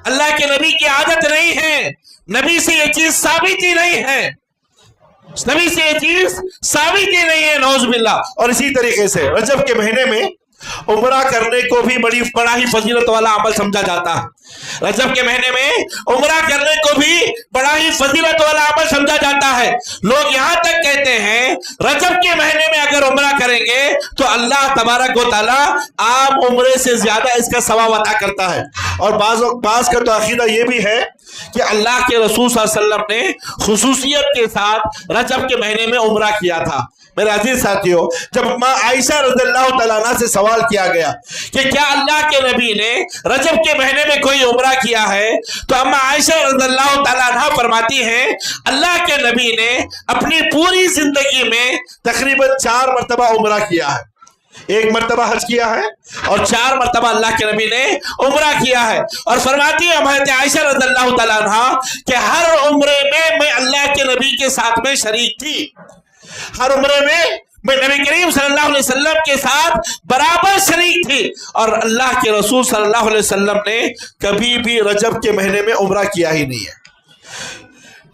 अल्लाह के नबी की आदत नहीं है, नबी से ये चीज साबित ही नहीं है, नबी से ये चीज साबित ही नहीं है, नौजुबिल्लाह। और इसी तरीके से रजब के महीने में उम्रा करने को भी बड़ा ही फजीलत वाला अमल समझा जाता है। रजब के महीने में उम्रा करने को भी बड़ा ही फजीलत वाला अमल समझा जाता है। लोग यहाँ तक कहते हैं रजब के महीने में अगर उम्रा करेंगे तो अल्लाह तबारक व तआला आम उम्रे से ज्यादा इसका सवाब अता करता है। और बाज़ का तो अकीदा ये भी है कि अल्लाह के रसूल सल्लल्लाहु अलैहि वसल्लम ने खुसूसियत के साथ रजब के महीने में उम्रा किया था। मेरे अजीज साथियों, जब माँ आयशा रज़ियल्लाहु तआला अन्हा से सवाल किया गया कि क्या अल्लाह के नबी ने रजब के महीने में कोई उम्रा किया है, तो अम्मा आयशा रज़ियल्लाहु तआला अन्हा फरमाती हैं अल्लाह के नबी ने अपनी पूरी जिंदगी में तकरीबन 4 मरतबा उम्रा किया है। 1 मरतबा हज किया है और 4 मरतबा अल्लाह के नबी ने उम्रा किया है। और फरमाती है हज़रत आयशा रज़ियल्लाहु तआला अन्हा कि हर उम्रे में मैं अल्लाह के नबी के साथ में शरीक थी, हर उम्रे में मैं नबी करीम सल्लल्लाहु अलैहि वसल्लम के साथ बराबर शरीक थी। और अल्लाह के रसूल सल्लल्लाहु अलैहि वसल्लम ने कभी भी रजब के महीने में उम्रा किया ही नहीं है,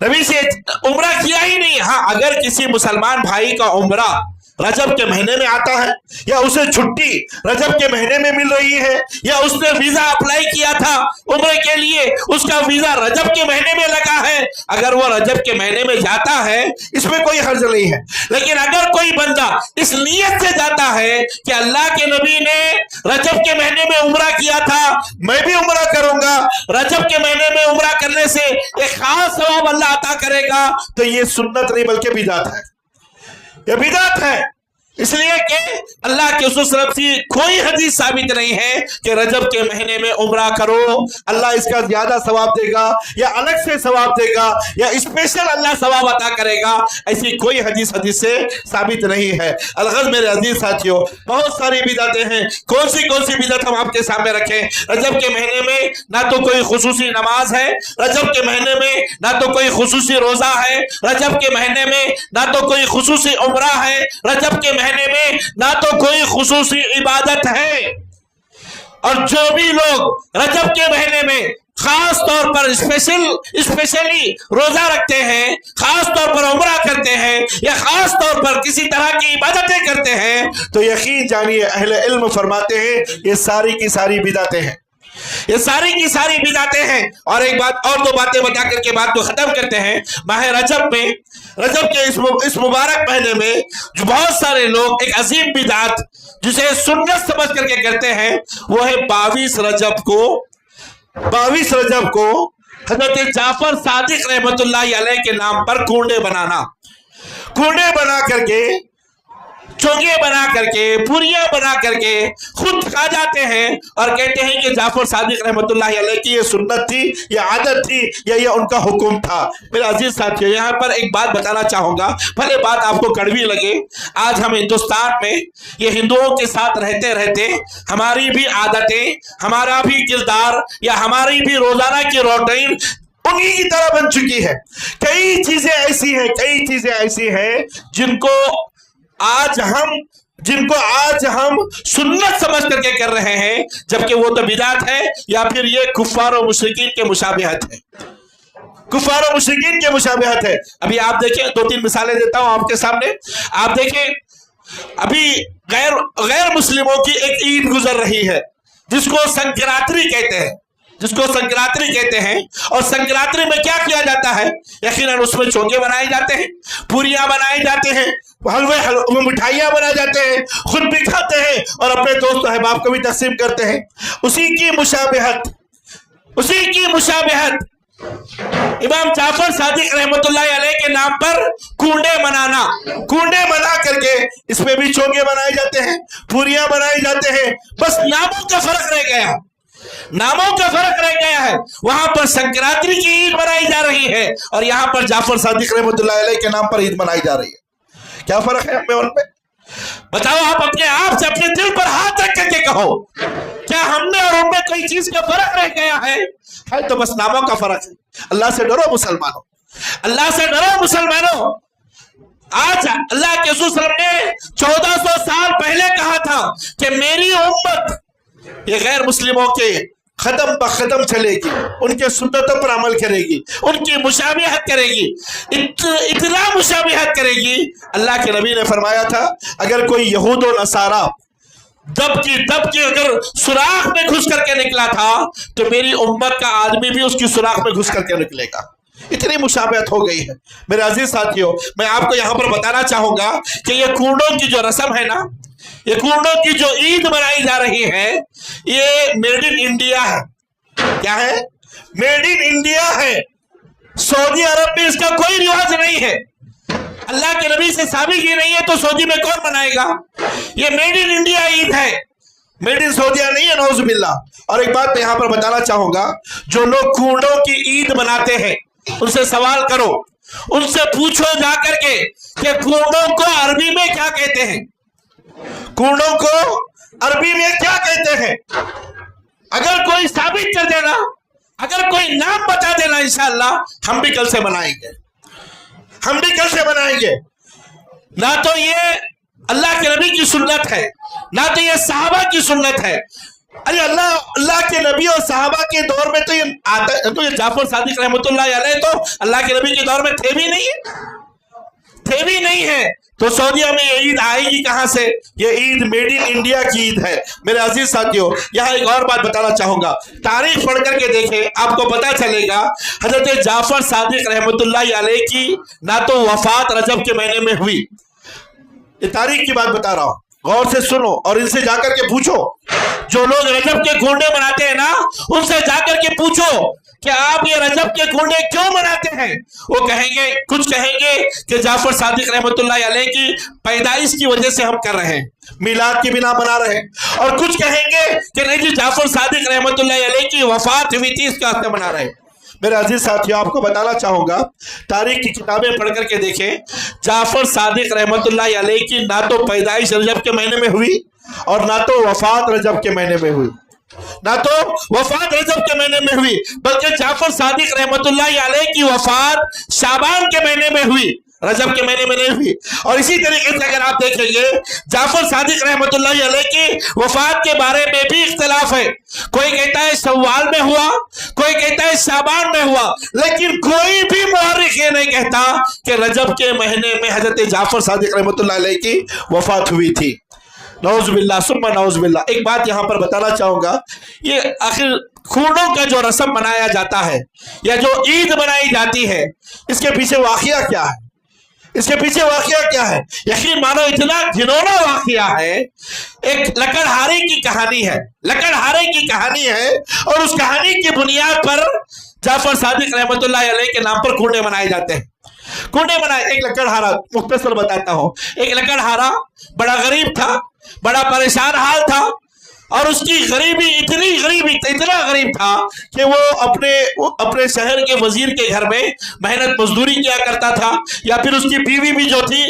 नबी से उम्रा किया ही नहीं। हाँ, अगर किसी मुसलमान भाई का उम्रा रजब के महीने में आता है या उसे छुट्टी रजब के महीने में मिल रही है या उसने वीजा अप्लाई किया था उम्रे के लिए, उसका वीजा रजब के महीने में लगा है, अगर वो रजब के महीने में जाता है इसमें कोई हर्ज नहीं है। लेकिन अगर कोई बंदा इस नियत से जाता है कि अल्लाह के नबी ने रजब के महीने में उम्रा किया था, मैं भी उम्रा करूंगा, रजब के महीने में उम्रा करने से एक खास सवाब अल्लाह अता करेगा, तो ये सुन्नत नहीं बल्कि बिदात है, ये बिदात है। اس لیے کہ اللہ کے رسول صلی اللہ علیہ وسلم کی کوئی حدیث ثابت نہیں ہے کہ رجب کے مہینے میں عمرہ کرو اللہ اس کا زیادہ ثواب دے گا یا الگ سے ثواب دے گا یا اسپیشل اللہ ثواب عطا کرے گا، ایسی کوئی حدیث سے ثابت نہیں ہے۔ الغرض میرے عزیز ساتھیوں، بہت ساری بدعتیں ہیں، کون سی بدعت ہم آپ کے سامنے رکھیں؟ رجب کے مہینے میں نہ تو کوئی خصوصی نماز ہے، رجب کے مہینے میں نہ تو کوئی خصوصی روزہ ہے، رجب کے مہینے میں نہ تو کوئی خصوصی عمرہ ہے، رجب کے مہینے میں نہ تو کوئی خصوصی عبادت ہے۔ اور جو بھی لوگ رجب کے مہینے میں خاص طور پر اسپیشلی روزہ رکھتے ہیں، خاص طور پر عمرہ کرتے ہیں یا خاص طور پر کسی طرح کی عبادتیں کرتے ہیں، تو یقین جانیے اہل علم فرماتے ہیں یہ ساری کی ساری بدعتیں ہیں، یہ ساری کی ساری بدعتیں ہیں۔ اور ایک بات اور، دو باتیں بتا کر کے بات کو ختم کرتے ہیں۔ ماہ رجب میں، رجب کے اس مبارک مہینے میں جو بہت سارے لوگ ایک عظیم بدعت جسے سنت سمجھ کر کے کرتے ہیں، وہ ہے 22 رجب کو حضرت جعفر صادق رحمت اللہ علیہ کے نام پر کنڈے بنانا، کنڈے بنا کر کے، چونگے بنا کر کے، پوریاں بنا کر کے خود کھا جاتے ہیں اور کہتے ہیں کہ جعفر صادق رحمت اللہ علیہ کی یہ سنت تھی، یہ عادت تھی، یا یہ ان کا حکم تھا۔ میرے عزیز ساتھیوں، یہاں پر ایک بات بتانا چاہوں گا، بھلے بات آپ کو کڑوی لگے، آج ہم ہندوستان میں یہ ہندوؤں کے ساتھ رہتے رہتے ہماری بھی عادتیں، ہمارا بھی کردار یا ہماری بھی روزانہ کی روٹین انہی کی طرح بن چکی ہے۔ کئی چیزیں ایسی ہیں جن کو آج ہم سنت سمجھ کر کے کر رہے ہیں، جبکہ وہ تو بدعت ہے یا پھر یہ کفار و مشرکین کے مشابہت ہے، کفار و مشرکین کے مشابہت ہے۔ ابھی آپ دیکھیں، 2-3 مثالیں دیتا ہوں آپ کے سامنے۔ آپ دیکھیں ابھی غیر مسلموں کی ایک عید گزر رہی ہے جس کو سنکراتری کہتے ہیں، اور سنکراتری میں کیا کیا جاتا ہے؟ یقیناً اس میں چونگے بنائے جاتے ہیں، پوریاں بنائے جاتے ہیں، حلوے مٹھائیاں بنائے جاتے ہیں، خود بھی کھاتے ہیں اور اپنے دوست و احباب کو بھی تقسیم کرتے ہیں۔ اسی کی مشابہت امام جعفر صادق رحمت اللہ علیہ کے نام پر کنڈے بنا کر کے اس میں بھی چونگے بنائے جاتے ہیں، پوریاں بنائے جاتے ہیں، بس ناموں کا فرق رہ گیا ہے۔ وہاں پر سنکراتری کی عید منائی جا رہی ہے اور یہاں پر جعفر صادق رحمت اللہ علیہ کے نام پر عید منائی جا رہی ہے۔ کیا فرق ہے ہمیں ان پہ؟ بتاؤ، آپ اپنے آپ سے اپنے دل پر ہاتھ رکھ کر کے کہو، کیا ہم میں اور ان میں کوئی چیز کا فرق رہ گیا ہے؟ تو بس ناموں کا فرق ہے۔ اللہ سے ڈرو مسلمانوں، اللہ سے ڈرو مسلمانوں۔ آج اللہ کے رسول صلی اللہ علیہ وسلم نے 1400 سال پہلے کہا تھا کہ میری امت یہ غیر مسلموں کے قدم بقدم چلے گی، ان کے سنتوں پر عمل کرے گی، ان کی مشابہت کرے گی، اتنا مشابہت کرے گی۔ اللہ کے نبی نے فرمایا تھا اگر کوئی یہود و نصارہ دب کی اگر سوراخ میں گھس کر کے نکلا تھا تو میری امت کا آدمی بھی اس کی سوراخ میں گھس کر کے نکلے گا۔ اتنی مشابہت ہو گئی ہے۔ میرے عزیز ساتھیوں، میں آپ کو یہاں پر بتانا چاہوں گا کہ یہ کنڈوں کی جو رسم ہے نا، یہ کنڈوں کی جو عید منائی جا رہی ہے، یہ میڈ ان انڈیا ہے۔ کیا ہے؟ میڈ ان انڈیا ہے۔ سعودی عرب میں اس کا کوئی رواج نہیں ہے، اللہ کے نبی سے ثابت ہی نہیں ہے، تو سعودی میں کون منائے گا؟ یہ میڈ ان انڈیا عید ہے، میڈ ان سعودیہ نہیں ہے، نعوذ باللہ۔ اور ایک بات میں یہاں پر بتانا چاہوں گا، جو لوگ کنڈوں کی عید مناتے ہیں ان سے سوال کرو، ان سے پوچھو جا کر کے کہ کنڈوں کو عربی میں کیا کہتے ہیں، کنڈوں کو عربی میں کیا کہتے ہیں۔ اگر کوئی ثابت کر دینا، اگر کوئی نام بتا دینا، انشاءاللہ ہم بھی کل سے منائیں گے۔ نہ تو یہ اللہ کے نبی کی سنت ہے، نہ تو یہ صحابہ کی سنت ہے۔ ارے اللہ کے نبی اور صحابہ کے دور میں تو یہ جعفر صادق رحمت اللہ علیہ تو اللہ کے نبی کے دور میں تھے بھی نہیں ہے، تو سعودیہ میں یہ عید آئے گی کہاں سے؟ یہ عید میڈ ان انڈیا کی عید ہے۔ میرے عزیز ساتھیوں، یہاں ایک اور بات بتانا چاہوں گا، تاریخ پڑھ کر کے دیکھیں، آپ کو پتا چلے گا حضرت جعفر صادق رحمت اللہ علیہ کی نہ تو وفات رجب کے مہینے میں ہوئی، یہ تاریخ کی بات بتا رہا ہوں، غور سے سنو اور ان سے جا کر کے پوچھو، جو لوگ رجب کے کنڈے بناتے ہیں نا، ان سے جا کر کے پوچھو کہ آپ یہ رجب کے کنڈے کیوں مناتے ہیں؟ وہ کہیں گے، کچھ کہیں گے کہ جعفر صادق رحمت اللہ علیہ کی پیدائش کی وجہ سے ہم کر رہے ہیں، میلاد کی بنا منا رہے ہیں، اور کچھ کہیں گے کہ نہیں جی جعفر صادق رحمت اللہ علیہ کی وفات ہوئی تھی اس کا ہفتے منا رہے ہیں۔ میرے عزیز ساتھیوں، آپ کو بتانا چاہوں گا، تاریخ کی کتابیں پڑھ کر کے دیکھیں، جعفر صادق رحمت اللہ علیہ کی نہ تو پیدائش رجب کے مہینے میں ہوئی اور نہ تو وفات رجب کے مہینے میں ہوئی، بلکہ جعفر صادق رحمت اللہ علیہ کی وفات شعبان کے مہینے میں ہوئی، رجب کے مہینے میں نہیں ہوئی۔ اور اسی طریقے سے اگر آپ دیکھیں گے جعفر صادق رحمت اللہ علیہ کی وفات کے بارے میں بھی اختلاف ہے، کوئی کہتا ہے شوال میں ہوا، کوئی کہتا ہے شعبان میں ہوا، لیکن کوئی بھی مورخ یہ نہیں کہتا کہ رجب کے مہینے میں حضرت جعفر صادق رحمت اللہ علیہ کی وفات ہوئی تھی۔ نعوذ باللہ ثم نعوذ باللہ۔ ایک بات یہاں پر بتانا چاہوں گا، یہ آخر کھونڈوں کا جو رسم منایا جاتا ہے یا جو عید منائی جاتی ہے، اس کے پیچھے واقعہ کیا ہے؟ یقین مانو اتنا گھنونا واقعہ ہے، ایک لکڑہارے کی کہانی ہے، اور اس کہانی کی بنیاد پر جعفر صادق رحمت اللہ علیہ کے نام پر کنڈے منائے جاتے ہیں۔ ایک لکڑہارا، مختصر بتاتا ہوں، ایک لکڑہارا بڑا غریب تھا، بڑا پریشان حال تھا، اور اس کی غریبی اتنا غریب تھا کہ وہ اپنے شہر کے وزیر کے گھر میں محنت مزدوری کیا کرتا تھا، یا پھر اس کی بیوی بھی جو تھی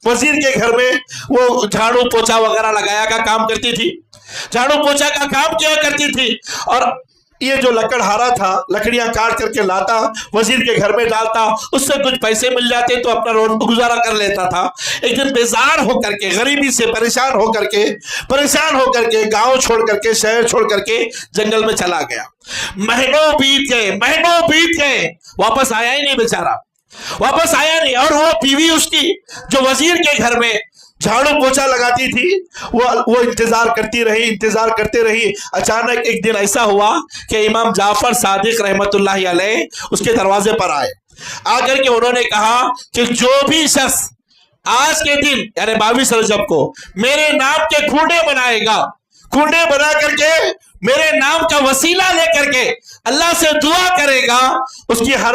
وزیر کے گھر میں وہ جھاڑو پوچھا وغیرہ لگایا کا کام کرتی تھی، جھاڑو پوچھا کا کام کیا کرتی تھی، اور یہ جو لکڑہارا تھا لکڑیاں کاٹ کر کے لاتا، وزیر کے گھر میں ڈالتا، اس سے کچھ پیسے مل جاتے تو اپنا روز گزارا کر لیتا تھا۔ ایک دن بیزار ہو کر کے، غریبی سے پریشان ہو کر کے گاؤں چھوڑ کر کے، شہر چھوڑ کر کے جنگل میں چلا گیا۔ مہینوں بیت گئے، واپس آیا ہی نہیں، اور وہ بیوی اس کی جو وزیر کے گھر میں جھاڑو پوچھا لگاتی تھی، وہ انتظار کرتے رہی۔ اچانک ایک دن ایسا ہوا کہ امام جعفر صادق رحمت اللہ علیہ اس کے دروازے پر آئے، آ کر کے انہوں نے کہا کہ جو بھی شخص آج کے دن یعنی 22 رجب کو میرے نام کے کنڈے بنا کر کے میرے نام کا وسیلہ لے کر کے اللہ سے دعا کرے گا، اس کی ہر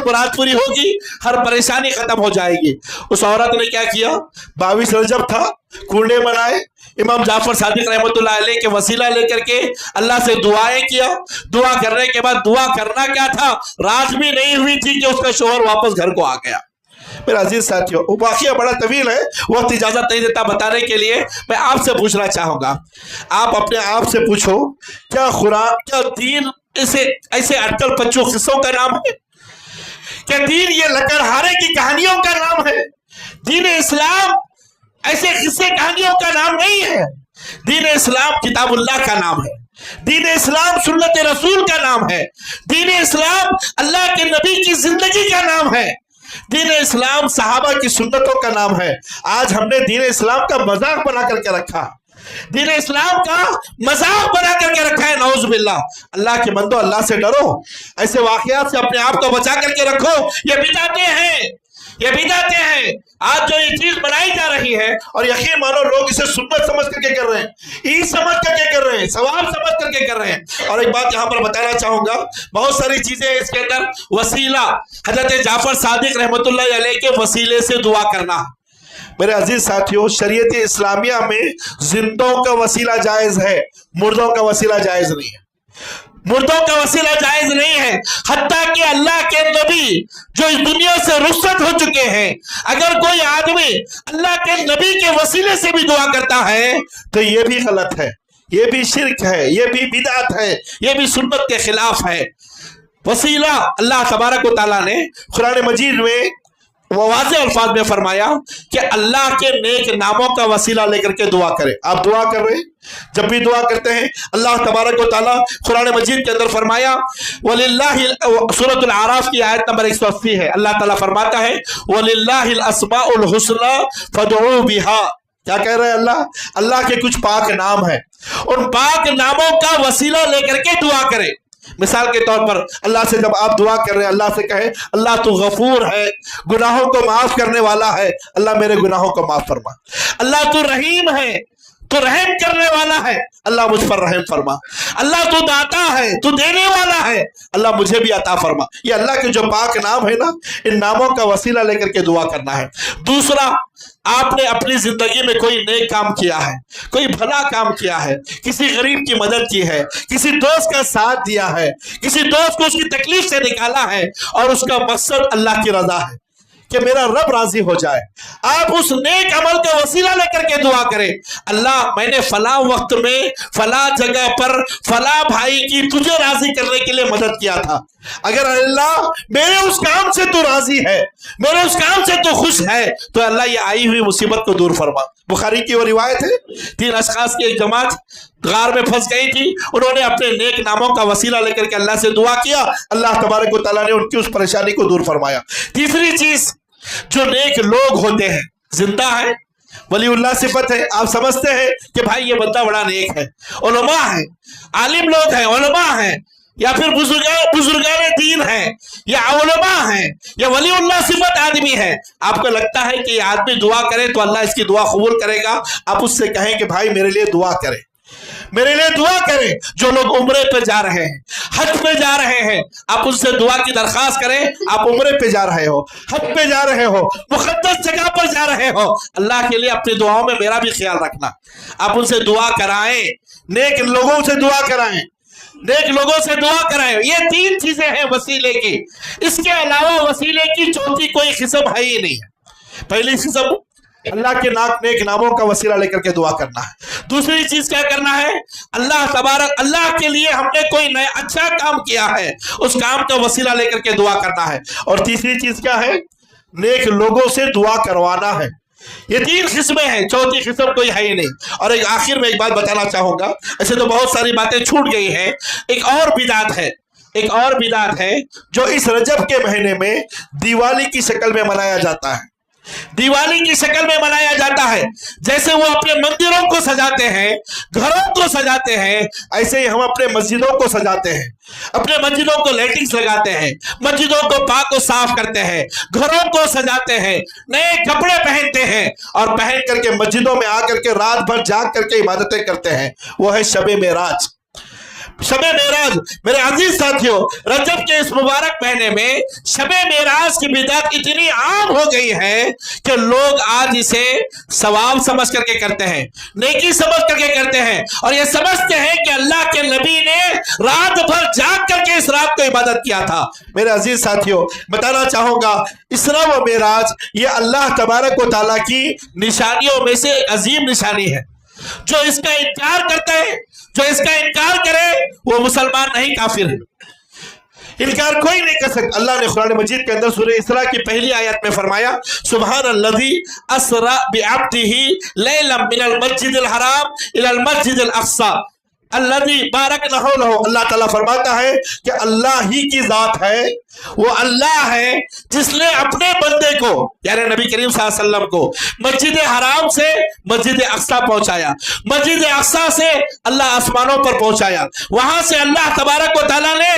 مراد پوری ہوگی، ہر پریشانی ختم ہو جائے گی۔ اس عورت نے کیا کیا؟ 22 رجب تھا، کنڈے بنائے، امام جعفر صادق رحمت اللہ علیہ کے وسیلہ لے کر کے اللہ سے دعائیں کیا۔ دعا کرنے کے بعد دعا کرنا کیا تھا، رات بھی نہیں ہوئی تھی کہ اس کا شوہر واپس گھر کو آ گیا۔ میرا عزیز ساتھیوں، واقعہ بڑا طویل ہے، وقت اجازت نہیں دیتا بتانے کے لیے۔ میں آپ سے پوچھنا چاہوں گا، آپ اپنے آپ سے پوچھو، کیا دین ایسے اٹکل پچو قصوں کا نام ہے؟ کیا دین یہ لکڑہارے کی کہانیوں کا نام ہے؟ دین اسلام ایسے قصے کہانیوں کا نام نہیں ہے۔ دین اسلام کتاب اللہ کا نام ہے، دین اسلام سنت رسول کا نام ہے، دین اسلام اللہ کے نبی کی زندگی کا نام ہے، دین اسلام صحابہ کی سنتوں کا نام ہے۔ آج ہم نے دین اسلام کا مذاق بنا کر کے رکھا، ہے۔ نعوذ باللہ۔ اللہ کے بندو، اللہ سے ڈرو، ایسے واقعات سے اپنے آپ کو بچا کر کے رکھو۔ یہ بدعتیں ہیں آج جو یہ چیز بنائی جا رہی ہے، اور یقین مانو لوگ اسے سنت سمجھ کر کے کر رہے ہیں، عید سمجھ کر کے کر رہے ہیں، ثواب سمجھ کر کے کر رہے ہیں۔ اور ایک بات یہاں پر بتانا چاہوں گا، بہت ساری چیزیں اس کے اندر وسیلہ، حضرت جعفر صادق رحمت اللہ علیہ کے وسیلے سے دعا کرنا۔ میرے عزیز ساتھیوں، شریعت اسلامیہ میں زندوں کا وسیلہ جائز ہے، مردوں کا وسیلہ جائز نہیں ہے۔ حتیٰ کہ اللہ کے نبی جو اس دنیا سے رخصت ہو چکے ہیں، اگر کوئی آدمی اللہ کے نبی کے وسیلے سے بھی دعا کرتا ہے تو یہ بھی غلط ہے، یہ بھی شرک ہے، یہ بھی بدعت ہے، یہ بھی سنت کے خلاف ہے۔ وسیلہ اللہ تبارک و تعالیٰ نے قرآن مجید میں واضح الفاظ میں فرمایا کہ اللہ کے نیک ناموں کا وسیلہ لے کر کے دعا کرے۔ آپ دعا کر رہے ہیں، جب بھی دعا کرتے ہیں اللہ تبارک و تعالیٰ قرآن مجید کے اندر فرمایا وَلِلَّهِ، سورۃ الاعراف کی آیت نمبر 180 ہے، اللہ تعالیٰ فرماتا ہے وَلِلَّهِ الْأَسْمَاءُ الْحُسْنَى فَادْعُوهُ بِهَا۔ کیا کہہ رہے ہیں اللہ کے کچھ پاک نام ہیں، ان پاک ناموں کا وسیلہ لے کر کے دعا کرے۔ مثال کے طور پر اللہ سے جب آپ دعا کر رہے ہیں، اللہ سے کہیں اللہ تو غفور ہے، گناہوں کو معاف کرنے والا ہے، اللہ میرے گناہوں کو معاف فرما۔ اللہ تو رحیم ہے، تو رحم کرنے والا ہے، اللہ مجھ پر رحم فرما۔ اللہ تو داتا ہے، تو دینے والا ہے، اللہ مجھے بھی عطا فرما۔ یہ اللہ کے جو پاک نام ہے نا، ان ناموں کا وسیلہ لے کر کے دعا کرنا ہے۔ دوسرا، آپ نے اپنی زندگی میں کوئی نیک کام کیا ہے، کوئی بھلا کام کیا ہے، کسی غریب کی مدد کی ہے، کسی دوست کا ساتھ دیا ہے، کسی دوست کو اس کی تکلیف سے نکالا ہے، اور اس کا مقصد اللہ کی رضا ہے کہ میرا رب راضی ہو جائے، آپ اس نیک عمل کا وسیلہ لے کر کے دعا کریں، اللہ میں نے فلاں وقت میں فلاں جگہ پر فلاں بھائی کی تجھے راضی کرنے کے لیے مدد کیا تھا، اگر اللہ میرے اس کام سے تو راضی ہے، میرے اس کام سے تو خوش ہے، تو اللہ یہ آئی ہوئی مصیبت کو دور فرما۔ بخاری کی وہ روایت ہے، 3 اشخاص کی ایک جماعت غار میں پھنس گئی تھی، انہوں نے اپنے نیک ناموں کا وسیلہ لے کر کے اللہ سے دعا کیا، اللہ تبارک و تعالیٰ نے ان کی اس پریشانی کو دور فرمایا۔ تیسری چیز، جو نیک لوگ ہوتے ہیں، زندہ ہیں، ولی اللہ صفت ہے، آپ سمجھتے ہیں کہ بھائی یہ بندہ بڑا نیک ہے، علماء ہیں، عالم لوگ ہیں، علماء ہیں، یا پھر بزرگان دین ہیں، یا علماء ہیں، یا ولی اللہ صفت آدمی ہے، آپ کو لگتا ہے کہ یہ آدمی دعا کرے تو اللہ اس کی دعا قبول کرے گا، آپ اس سے کہیں کہ بھائی میرے لیے دعا کریں، میرے لیے دعا کریں۔ جو لوگ عمرے پہ جا رہے ہیں، حج پہ جا رہے ہیں، آپ ان سے دعا کی درخواست کریں، آپ عمرے پہ جا رہے ہو، حج پہ جا رہے ہو، مقدس جگہ پر جا رہے ہو، اللہ کے لیے اپنی دعاؤں میں میرا بھی خیال رکھنا، آپ ان سے دعا کرائیں، نیک لوگوں سے دعا کرائیں، نیک لوگوں سے دعا کرائیں۔ یہ 3 چیزیں ہیں وسیلے کی، اس کے علاوہ وسیلے کی چوتھی کوئی قسم ہے ہی نہیں ہے۔ پہلی قسم اللہ کے نیک ناموں کا وسیلہ لے کر کے دعا کرنا ہے۔ دوسری چیز کیا کرنا ہے، اللہ کے لیے ہم نے کوئی نیا اچھا کام کیا ہے، اس کام کا وسیلہ لے کر کے دعا کرنا ہے۔ اور تیسری چیز کیا ہے، نیک لوگوں سے دعا کروانا ہے۔ یہ 3 قسمیں ہیں، چوتھی قسم کوئی ہے ہی نہیں۔ اور ایک آخر میں ایک بات بتانا چاہوں گا، ایسے تو بہت ساری باتیں چھوٹ گئی ہیں، ایک اور بدعت ہے جو اس رجب کے مہینے میں دیوالی کی شکل میں منایا جاتا ہے، دیوالی کی شکل میں منایا جاتا ہے۔ جیسے وہ اپنے مندروں کو سجاتے ہیں، گھروں کو سجاتے ہیں، ایسے ہی ہم اپنے مسجدوں کو سجاتے ہیں، اپنے مسجدوں کو لائٹنگز لگاتے ہیں، مسجدوں کو پاک و صاف کرتے ہیں، گھروں کو سجاتے ہیں، نئے کپڑے پہنتے ہیں، اور پہن کر کے مسجدوں میں آ کر کے رات بھر جاگ کر کے عبادتیں کرتے ہیں۔ وہ ہے شب معراج۔ شب معراج میرے عزیز ساتھیوں، رجب کے اس مبارک مہینے میں شب معراج کی بدعت اتنی عام ہو گئی ہے کہ لوگ آج اسے ثواب سمجھ کر کے کرتے ہیں، نیکی سمجھ کر کے کرتے ہیں، اور یہ سمجھتے ہیں کہ اللہ کے نبی نے رات بھر جاگ کر کے اس رات کو عبادت کیا تھا۔ میرے عزیز ساتھیوں، بتانا چاہوں گا، اسراء و معراج یہ اللہ تبارک و تعالیٰ کی نشانیوں میں سے ایک عظیم نشانی ہے۔ جو اس کا انکار کرتا ہے، جو اس کا انکار کرے، وہ مسلمان نہیں، کافر ہے۔ انکار کوئی نہیں کر سکتا۔ اللہ نے قرآن مجید کے اندر سورہ اسراء کی پہلی آیت میں فرمایا، سبحان الذی اسرا بعبدہ لیلا من المسجد الحرام الی المسجد الاقصی الذی بارکنا حولہ۔ اللہ تعالیٰ فرماتا ہے کہ اللہ ہی کی ذات ہے، وہ اللہ ہے جس نے اپنے بندے کو، یعنی نبی کریم صلی اللہ علیہ وسلم کو، مسجد حرام سے مسجد اقصی پہنچایا، مسجد اقصی سے اللہ آسمانوں پر پہنچایا، وہاں سے اللہ تبارک و تعالیٰ نے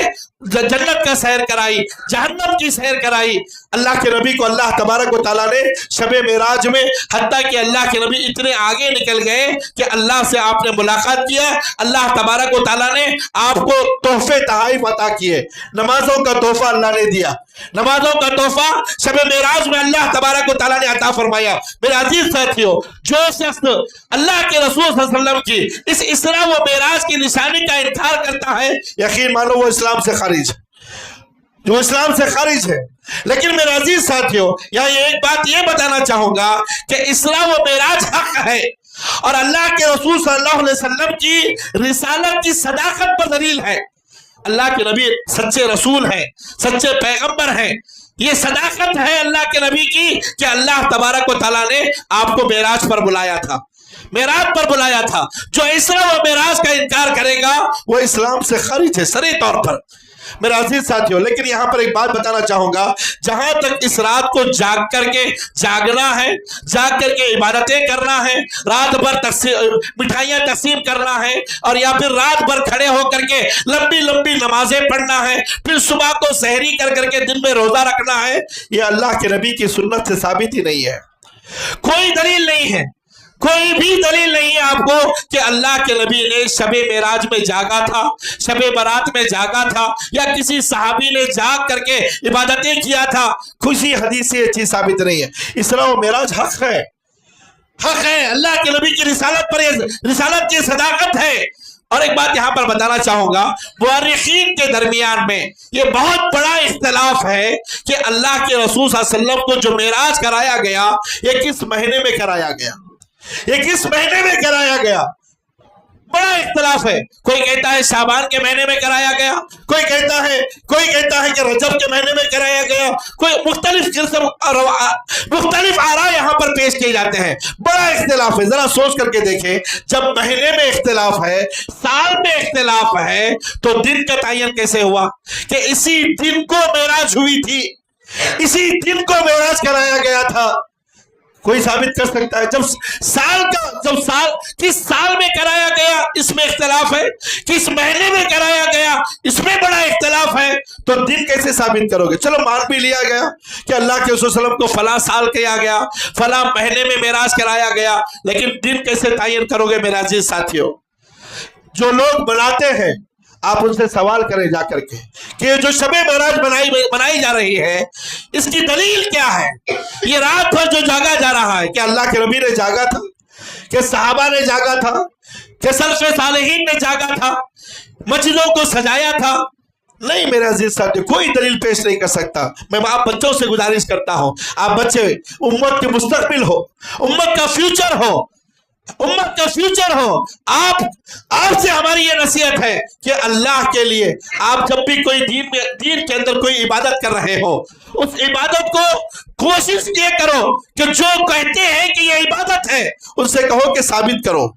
جنت کا سیر کرائی، جہنم کی سیر کرائی۔ اللہ کے نبی کو اللہ تبارک و تعالیٰ نے شب معراج میں، حتیٰ کہ اللہ کے نبی اتنے آگے نکل گئے کہ اللہ سے آپ نے ملاقات کیا، اللہ تبارک و تعالیٰ نے آپ کو تحفے تحائف عطا کیے، نمازوں کا تحفہ اللہ نے دیا، نمازوں کا تحفہ شب معراج میں اللہ تبارک و تعالیٰ نے عطا فرمایا۔ میرے عزیز ساتھیوں، جو شخص اللہ کے رسول صلی اللہ علیہ وسلم کی اس اسراء و معراج کی نشانی کا انکار کرتا ہے، یقین مانو وہ اسلام سے خارج ہے، جو اسلام سے خارج ہے۔ لیکن میرے عزیز ساتھیوں، یہاں ایک بات یہ بتانا چاہوں گا کہ اسراء و معراج حق ہے، اور اللہ کے رسول صلی اللہ علیہ وسلم کی رسالت کی صداقت پر دلیل ہے۔ اللہ کے نبی سچے رسول ہیں، سچے پیغمبر ہیں، یہ صداقت ہے اللہ کے نبی کی کہ اللہ تبارک و تعالیٰ نے آپ کو معراج پر بلایا تھا، معراج پر بلایا تھا۔ جو اسراء و معراج کا انکار کرے گا وہ اسلام سے خارج ہے، صریح طور پر۔ میرے عزیز ساتھیوں، لیکن یہاں پر ایک بات بتانا چاہوں گا، جہاں تک اس رات کو جاگ کر کے جاگنا ہے، جاگ کر کے عبادتیں کرنا ہے، رات بھر مٹھائیاں تقسیم کرنا ہے، اور یا پھر رات بھر کھڑے ہو کر کے لمبی لمبی نمازیں پڑھنا ہے، پھر صبح کو سحری کر کر کے دن میں روزہ رکھنا ہے، یہ اللہ کے نبی کی سنت سے ثابت ہی نہیں ہے، کوئی دلیل نہیں ہے۔ کوئی بھی دلیل نہیں ہے آپ کو کہ اللہ کے نبی نے شب معراج میں جاگا تھا، شب برات میں جاگا تھا، یا کسی صحابی نے جاگ کر کے عبادتیں کیا تھا. کسی حدیث سے یہ چیز ثابت نہیں ہے. اسراء و معراج حق ہے، حق ہے. اللہ کے نبی کی رسالت پر رسالت کی صداقت ہے. اور ایک بات یہاں پر بتانا چاہوں گا، مورخین کے درمیان میں یہ بہت بڑا اختلاف ہے کہ اللہ کے رسول صلی اللہ علیہ وسلم کو جو معراج کرایا گیا یہ کس مہینے میں کرایا گیا، یہ کس مہینے میں کرایا گیا. بڑا اختلاف ہے. کوئی کہتا ہے شعبان کے مہینے میں کرایا گیا، کوئی کہتا ہے کہ رجب کے مہینے میں کرایا گیا. کوئی مختلف آراء یہاں پر پیش کیے جاتے ہیں. بڑا اختلاف ہے. ذرا سوچ کر کے دیکھیں، جب مہینے میں اختلاف ہے، سال میں اختلاف ہے، تو دن کا تعین کیسے ہوا کہ اسی دن کو معراج ہوئی تھی، اسی دن کو معراج کرایا گیا تھا؟ کوئی ثابت کر سکتا ہے؟ جب سال کس سال میں کرایا گیا اس میں اختلاف ہے، کس مہینے میں کرایا گیا اس میں بڑا اختلاف ہے، تو دن کیسے ثابت کرو گے؟ چلو مان بھی لیا گیا کہ اللہ کے رسول صلی اللہ علیہ وسلم کو فلاں سال کیا گیا، فلاں مہینے میں معراج کرایا گیا، لیکن دن کیسے تعین کرو گے میرے عزیز ساتھیوں؟ جو لوگ بناتے ہیں آپ ان سے سوال کریں جا کر کے کہ جو شب معراج بنائی جا رہی ہے اس کی دلیل کیا ہے؟ یہ رات بھر جو جاگا جا رہا ہے، کہ اللہ کے نبی نے جاگا تھا، کہ صحابہ نے جاگا تھا، کہ سلف صالحین نے جاگا تھا، مسجدوں کو سجایا تھا؟ نہیں میرے عزیز ساتھی، کوئی دلیل پیش نہیں کر سکتا. میں آپ بچوں سے گزارش کرتا ہوں، آپ بچے امت کے مستقبل ہو، امت کا فیوچر ہو، امت کا فیوچر ہو. آپ سے ہماری یہ نصیحت ہے کہ اللہ کے لیے آپ جب بھی کوئی دین کے اندر کوئی عبادت کر رہے ہو، اس عبادت کو کوشش یہ کرو کہ جو کہتے ہیں کہ یہ عبادت ہے ان سے کہو کہ ثابت کرو،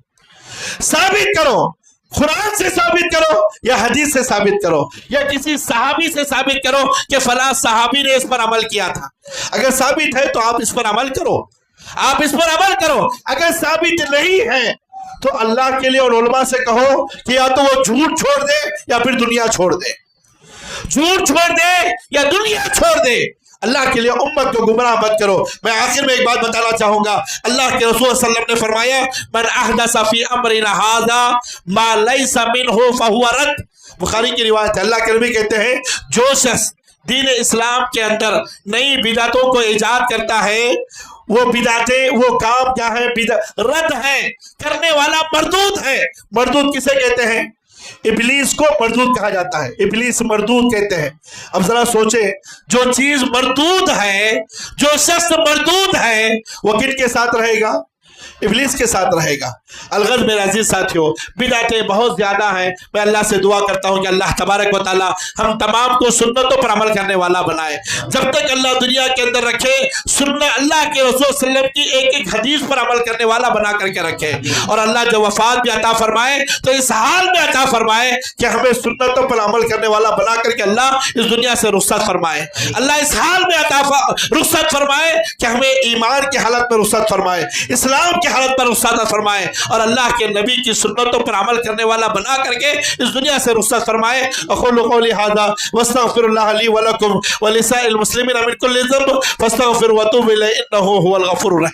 ثابت کرو. قرآن سے ثابت کرو یا حدیث سے ثابت کرو یا کسی صحابی سے ثابت کرو کہ فلاں صحابی نے اس پر عمل کیا تھا. اگر ثابت ہے تو آپ اس پر عمل کرو، آپ اس پر عمل کرو. اگر ثابت نہیں ہے تو اللہ کے لیے اور علماء سے کہو کہ یا تو وہ جھوٹ چھوڑ دے یا پھر دنیا چھوڑ دے، جھوٹ چھوڑ دے یا دنیا چھوڑ دے. اللہ کے لیے امت کو گمراہ مت کرو. میں آخر میں ایک بات بتانا چاہوں گا، اللہ کے رسول صلی اللہ علیہ وسلم نے فرمایا من احدث فی امرنا ھذا ما لیس منہ فہو رد. بخاری کی روایت ہے. اللہ کے نبی کہتے ہیں جو شخص دین اسلام کے اندر نئی بدعتوں کو ایجاد کرتا ہے، وہ بدعتیں، وہ کام کیا ہے؟ رد ہے، کرنے والا مردود ہے. مردود کسے کہتے ہیں؟ ابلیس کو مردود کہا جاتا ہے، ابلیس مردود کہتے ہیں. اب ذرا سوچیں، جو چیز مردود ہے، جو شخص مردود ہے، وہ کن کے ساتھ رہے گا؟ ابلیس کے ساتھ رہے گا. الغرض میرے عزیز ساتھیوں، بدعتیں بہت زیادہ ہیں. میں اللہ سے دعا کرتا ہوں کہ اللہ تبارک و تعالی ہم تمام کو سنتوں پر عمل کرنے والا بنائے. جب تک اللہ دنیا کے اندر رکھے، سنت اللہ کے رسول صلی اللہ علیہ وسلم کی ایک ایک حدیث پر عمل کرنے والا بنا کر کے رکھے. اور اللہ جو وفات بھی عطا فرمائے تو اس حال میں عطا فرمائے کہ ہمیں سنتوں پر عمل کرنے والا بنا کر کے اللہ اس دنیا سے رخصت فرمائے. اللہ اس حال میں رخصت فرمائے کہ ہمیں ایمان کی حالت میں رخصت فرمائے، اسلام کی حالت پر رخصت فرمائے، اور اللہ کے نبی کی سنتوں پر عمل کرنے والا بنا کر کے اس دنیا سے رخصت فرمائے. اقول قولی ھذا واستغفر اللہ لی ولکم ولسائر المسلمین من کل ذنب فاستغفروا وتوبوا الیہ انہ ھو الغفور الرحیم.